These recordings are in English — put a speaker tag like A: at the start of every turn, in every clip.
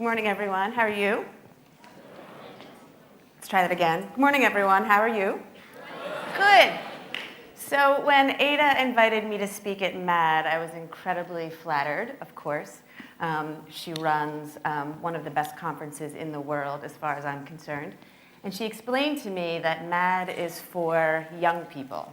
A: Good morning, everyone. How are you? Let's try that again. Good morning, everyone. How are you? Good. So when Ada invited me to speak at MaD, I was incredibly flattered, of course. She runs one of the best conferences in the world, as far as I'm concerned. And she explained to me that MaD is for young people,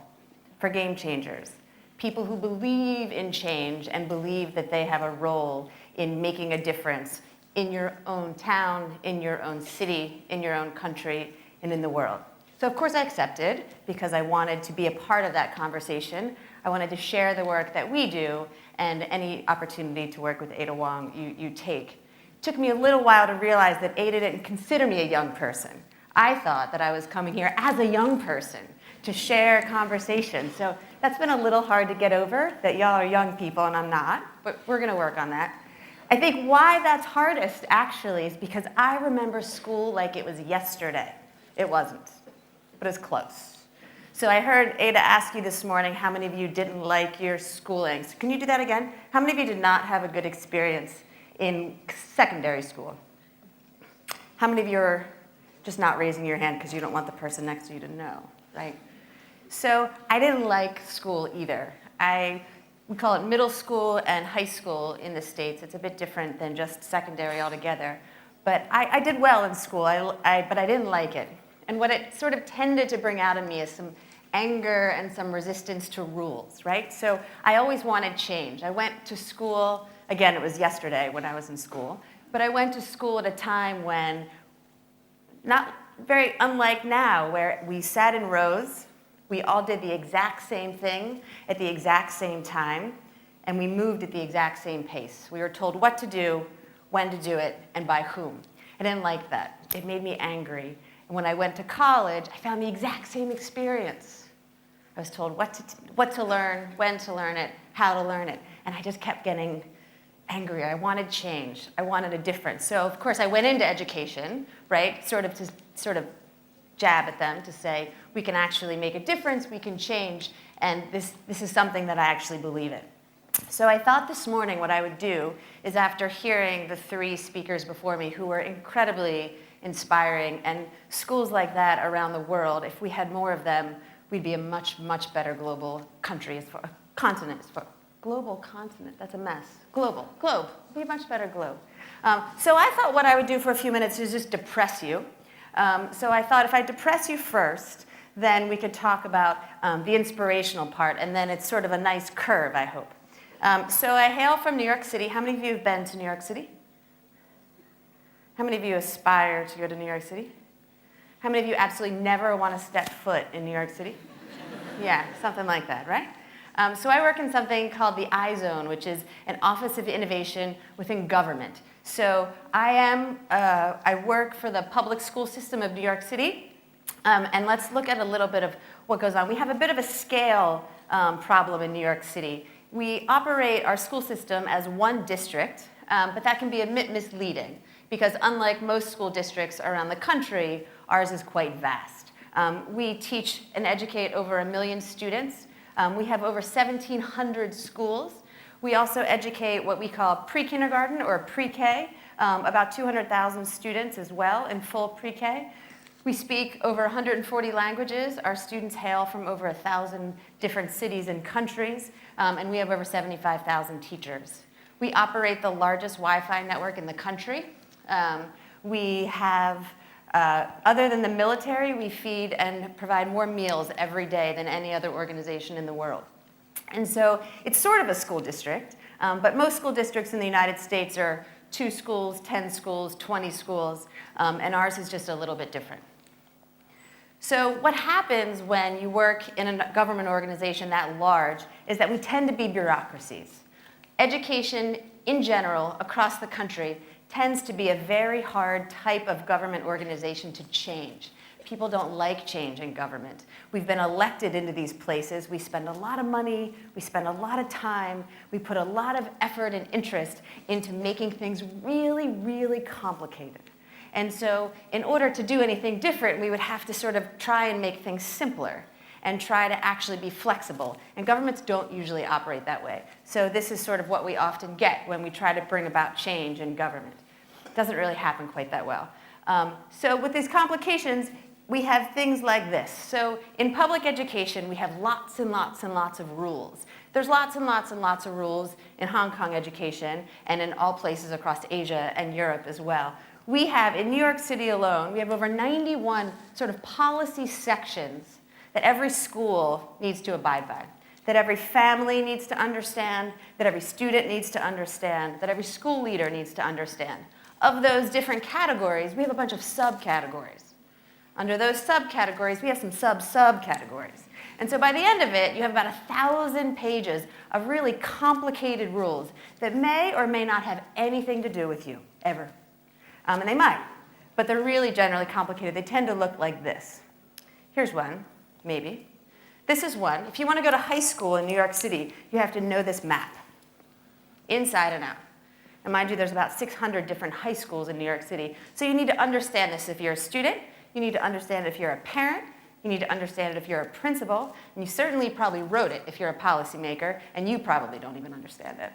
A: for game changers, people who believe in change and believe that they have a role in making a difference in your own town, in your own city, in your own country, and in the world. So of course I accepted because I wanted to be a part of that conversation. I wanted to share the work that we do and any opportunity to work with Ada Wong you take. It took me a little while to realize that Ada didn't consider me a young person. I thought that I was coming here as a young person to share conversation. So that's been a little hard to get over, that y'all are young people and I'm not, but we're gonna work on that. I think why that's hardest, actually, is because I remember school like it was yesterday. It wasn't, but it's close. So I heard Ada ask you this morning how many of you didn't like your schooling. So can you do that again? How many of you did not have a good experience in secondary school? How many of you are just not raising your hand because you don't want the person next to you to know, right? So I didn't like school either. We call it middle school and high school in the States. It's a bit different than just secondary altogether. But I did well in school, but I didn't like it. And what it sort of tended to bring out in me is some anger and some resistance to rules, right? So I always wanted change. I went to school, again, it was yesterday when I was in school, but I went to school at a time when, not very unlike now, where we sat in rows, we all did the exact same thing at the exact same time, and we moved at the exact same pace. We were told what to do, when to do it, and by whom. I didn't like that. It made me angry. And when I went to college, I found the exact same experience. I was told what to learn, when to learn it, how to learn it, and I just kept getting angry. I wanted change. I wanted a difference. So of course I went into education, right, sort of jab at them to say, we can actually make a difference, we can change, and this is something that I actually believe in. So I thought this morning what I would do is, after hearing the three speakers before me who were incredibly inspiring, and schools like that around the world, if we had more of them, we'd be a much, much better global country, as far continent, global continent, that's a mess. Globe, be a much better globe. So I thought what I would do for a few minutes is just depress you. So I thought if I depress you first, then we could talk about the inspirational part, and then it's sort of a nice curve, I hope. So I hail from New York City. How many of you have been to New York City? How many of you aspire to go to New York City? How many of you absolutely never want to step foot in New York City? Yeah, something like that, right? So I work in something called the iZone, which is an Office of Innovation within government. So I work for the public school system of New York City, and let's look at a little bit of what goes on. We have a bit of a scale problem in New York City. We operate our school system as one district, but that can be a bit misleading, because unlike most school districts around the country, ours is quite vast. We teach and educate over 1 million students. We have over 1,700 schools. We also educate what we call pre-kindergarten or pre-K, about 200,000 students as well in full pre-K. We speak over 140 languages. Our students hail from over 1,000 different cities and countries, and we have over 75,000 teachers. We operate the largest Wi-Fi network in the country. We have, other than the military, we feed and provide more meals every day than any other organization in the world. And so it's sort of a school district, but most school districts in the United States are 2 schools, 10 schools, 20 schools, and ours is just a little bit different. So what happens when you work in a government organization that large is that we tend to be bureaucracies. Education in general across the country tends to be a very hard type of government organization to change. People don't like change in government. We've been elected into these places. We spend a lot of money. We spend a lot of time. We put a lot of effort and interest into making things really, really complicated. And so in order to do anything different, we would have to sort of try and make things simpler and try to actually be flexible. And governments don't usually operate that way. So this is sort of what we often get when we try to bring about change in government. Doesn't really happen quite that well. So with these complications, we have things like this. So in public education, we have lots and lots and lots of rules. There's lots and lots and lots of rules in Hong Kong education and in all places across Asia and Europe as well. We have, in New York City alone, we have over 91 sort of policy sections that every school needs to abide by, that every family needs to understand, that every student needs to understand, that every school leader needs to understand. Of those different categories, we have a bunch of subcategories. Under those subcategories, we have some sub-subcategories. And so by the end of it, you have about 1,000 pages of really complicated rules that may or may not have anything to do with you, ever. And they might, but they're really generally complicated. They tend to look like this. Here's one, maybe. This is one. If you want to go to high school in New York City, you have to know this map, inside and out. And mind you, there's about 600 different high schools in New York City. So you need to understand this if you're a student. You need to understand it if you're a parent. You need to understand it if you're a principal. And you certainly probably wrote it if you're a policymaker, and you probably don't even understand it.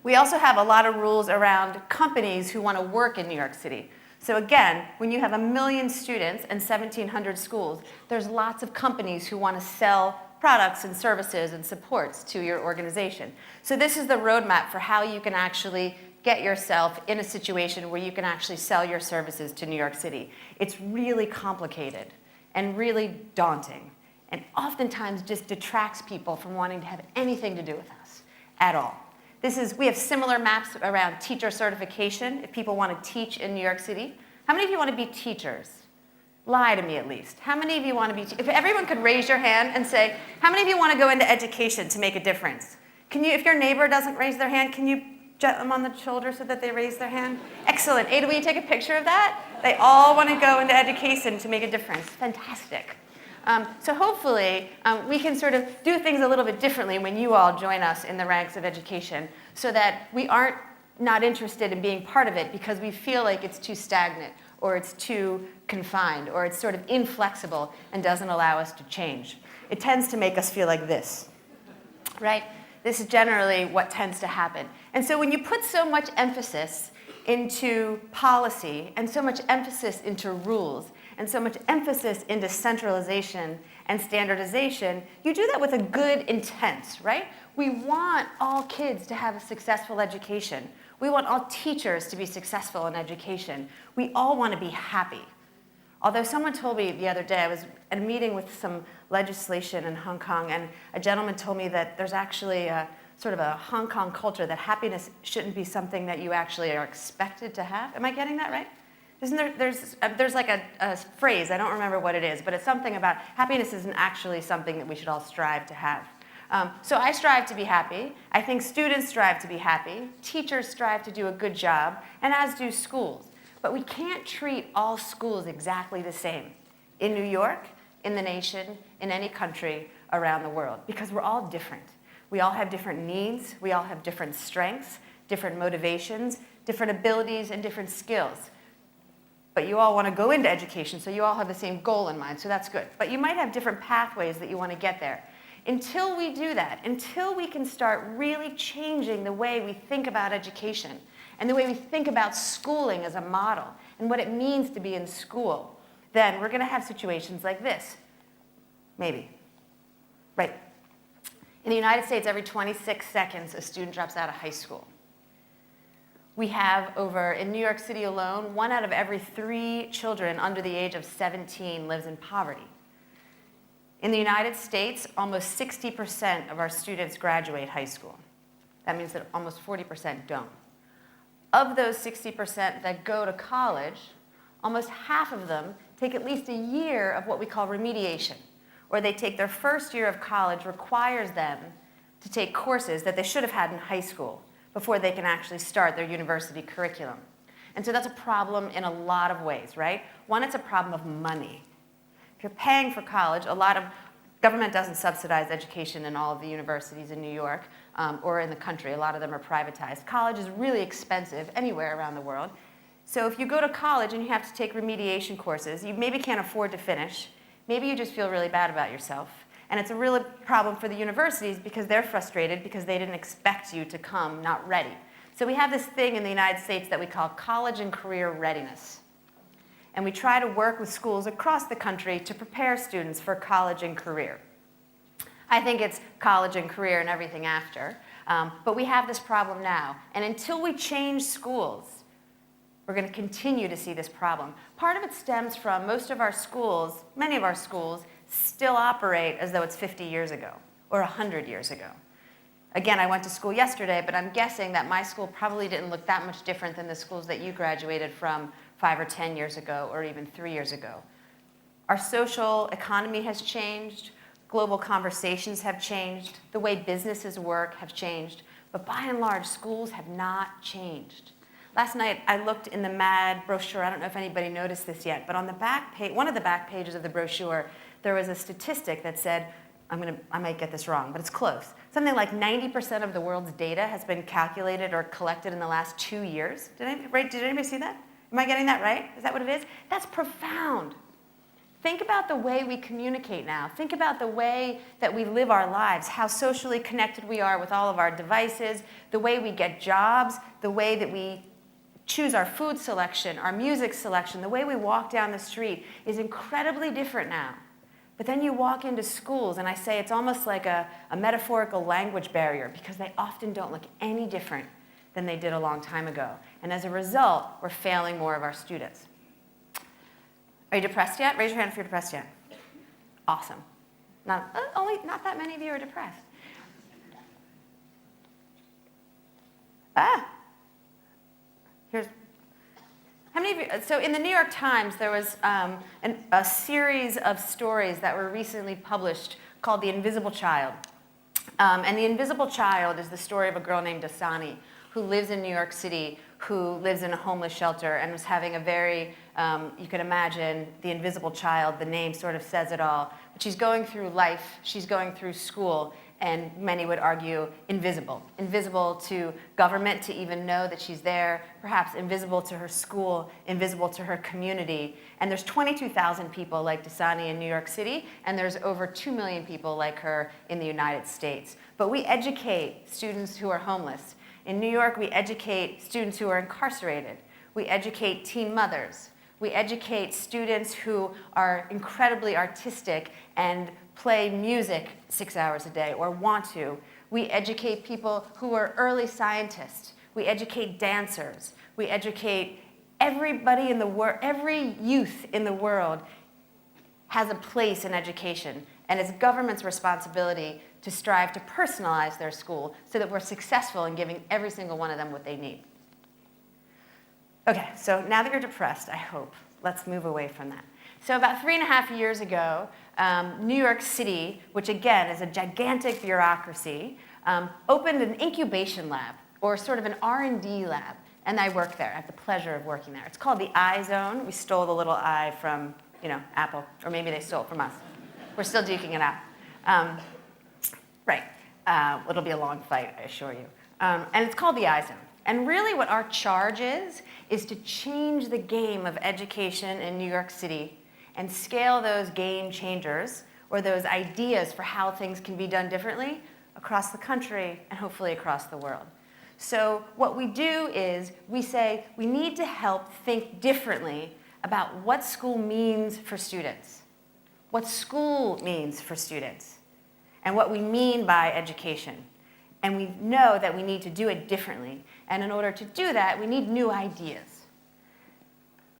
A: We also have a lot of rules around companies who want to work in New York City. So again, when you have 1 million students and 1,700 schools, there's lots of companies who want to sell products and services and supports to your organization. So this is the roadmap for how you can actually get yourself in a situation where you can actually sell your services to New York City. It's really complicated and really daunting, and oftentimes just detracts people from wanting to have anything to do with us at all. We have similar maps around teacher certification, if people want to teach in New York City. How many of you want to be teachers? Lie to me at least. How many of you want to be, if everyone could raise your hand and say, how many of you want to go into education to make a difference? Can you, if your neighbor doesn't raise their hand, can you jet them on the shoulder so that they raise their hand? Excellent. Ada, will you take a picture of that? They all want to go into education to make a difference. Fantastic. So hopefully, we can sort of do things a little bit differently when you all join us in the ranks of education so that we aren't not interested in being part of it because we feel like it's too stagnant or it's too confined or it's sort of inflexible and doesn't allow us to change. It tends to make us feel like this, right? This is generally what tends to happen. And so when you put so much emphasis into policy and so much emphasis into rules and so much emphasis into centralization and standardization, you do that with a good intent, right? We want all kids to have a successful education. We want all teachers to be successful in education. We all want to be happy. Although someone told me the other day, I was at a meeting with some legislation in Hong Kong, and a gentleman told me that there's actually a sort of a Hong Kong culture that happiness shouldn't be something that you actually are expected to have. Am I getting that right? Isn't there's like a phrase, I don't remember what it is, but it's something about happiness isn't actually something that we should all strive to have. So I strive to be happy. I think students strive to be happy. Teachers strive to do a good job, and as do schools. But we can't treat all schools exactly the same in New York, in the nation, in any country around the world, because we're all different. We all have different needs. We all have different strengths, different motivations, different abilities, and different skills. But you all want to go into education, so you all have the same goal in mind, so that's good. But you might have different pathways that you want to get there. Until we do that, until we can start really changing the way we think about education and the way we think about schooling as a model and what it means to be in school, then we're going to have situations like this. Maybe. Right. In the United States, every 26 seconds, a student drops out of high school. We have in New York City alone, 1 out of every 3 children under the age of 17 lives in poverty. In the United States, almost 60% of our students graduate high school. That means that almost 40% don't. Of those 60% that go to college, almost half of them take at least a year of what we call remediation, or they take their first year of college requires them to take courses that they should have had in high school before they can actually start their university curriculum. And so that's a problem in a lot of ways, right? One, it's a problem of money. If you're paying for college, government doesn't subsidize education in all of the universities in New York or in the country. A lot of them are privatized. College is really expensive anywhere around the world. So if you go to college and you have to take remediation courses, you maybe can't afford to finish. Maybe you just feel really bad about yourself. And it's a real problem for the universities because they're frustrated because they didn't expect you to come not ready. So we have this thing in the United States that we call college and career readiness. And we try to work with schools across the country to prepare students for college and career. I think it's college and career and everything after. But we have this problem now. And until we change schools, we're going to continue to see this problem. Part of it stems from most of our schools, many of our schools, still operate as though it's 50 years ago or 100 years ago. Again, I went to school yesterday, but I'm guessing that my school probably didn't look that much different than the schools that you graduated from 5 or 10 years ago or even 3 years ago. Our social economy has changed. Global conversations have changed. The way businesses work have changed. But by and large, schools have not changed. Last night, I looked in the MaD brochure. I don't know if anybody noticed this yet, but on the back page, one of the back pages of the brochure, there was a statistic that said, I might get this wrong, but it's close. Something like 90% of the world's data has been calculated or collected in the last 2 years. Did anybody see that? Am I getting that right? Is that what it is? That's profound. Think about the way we communicate now. Think about the way that we live our lives, how socially connected we are with all of our devices, the way we get jobs, the way that we choose our food selection, our music selection, the way we walk down the street is incredibly different now. But then you walk into schools, and I say it's almost like a metaphorical language barrier because they often don't look any different than they did a long time ago. And as a result, we're failing more of our students. Are you depressed yet? Raise your hand if you're depressed yet. Awesome. Not that many of you are depressed. How many of you, so in the New York Times, there was a series of stories that were recently published called The Invisible Child. And The Invisible Child is the story of a girl named Dasani who lives in New York City, who lives in a homeless shelter and was having a very, you can imagine, the invisible child, the name sort of says it all. But she's going through life, she's going through school, and many would argue invisible. Invisible to government to even know that she's there, perhaps invisible to her school, invisible to her community. And there's 22,000 people like Dasani in New York City, and there's over 2 million people like her in the United States. But we educate students who are homeless. In New York, we educate students who are incarcerated. We educate teen mothers. We educate students who are incredibly artistic and play music 6 hours a day or want to. We educate people who are early scientists. We educate dancers. We educate everybody in the world. Every youth in the world has a place in education, and it's government's responsibility to strive to personalize their school so that we're successful in giving every single one of them what they need. Okay, so now that you're depressed, I hope, let's move away from that. So about 3.5 years ago, New York City, which again is a gigantic bureaucracy, opened an incubation lab, or sort of an R&D lab, and I work there. I have the pleasure of working there. It's called the iZone. We stole the little I from, Apple, or maybe they stole it from us. We're still duking it out. Right. It'll be a long fight, I assure you. And it's called the iZone. And really what our charge is to change the game of education in New York City and scale those game changers, or those ideas for how things can be done differently, across the country and hopefully across the world. So what we do is we say we need to help think differently about what school means for students, what school means for students, and what we mean by education. And we know that we need to do it differently. And in order to do that, we need new ideas.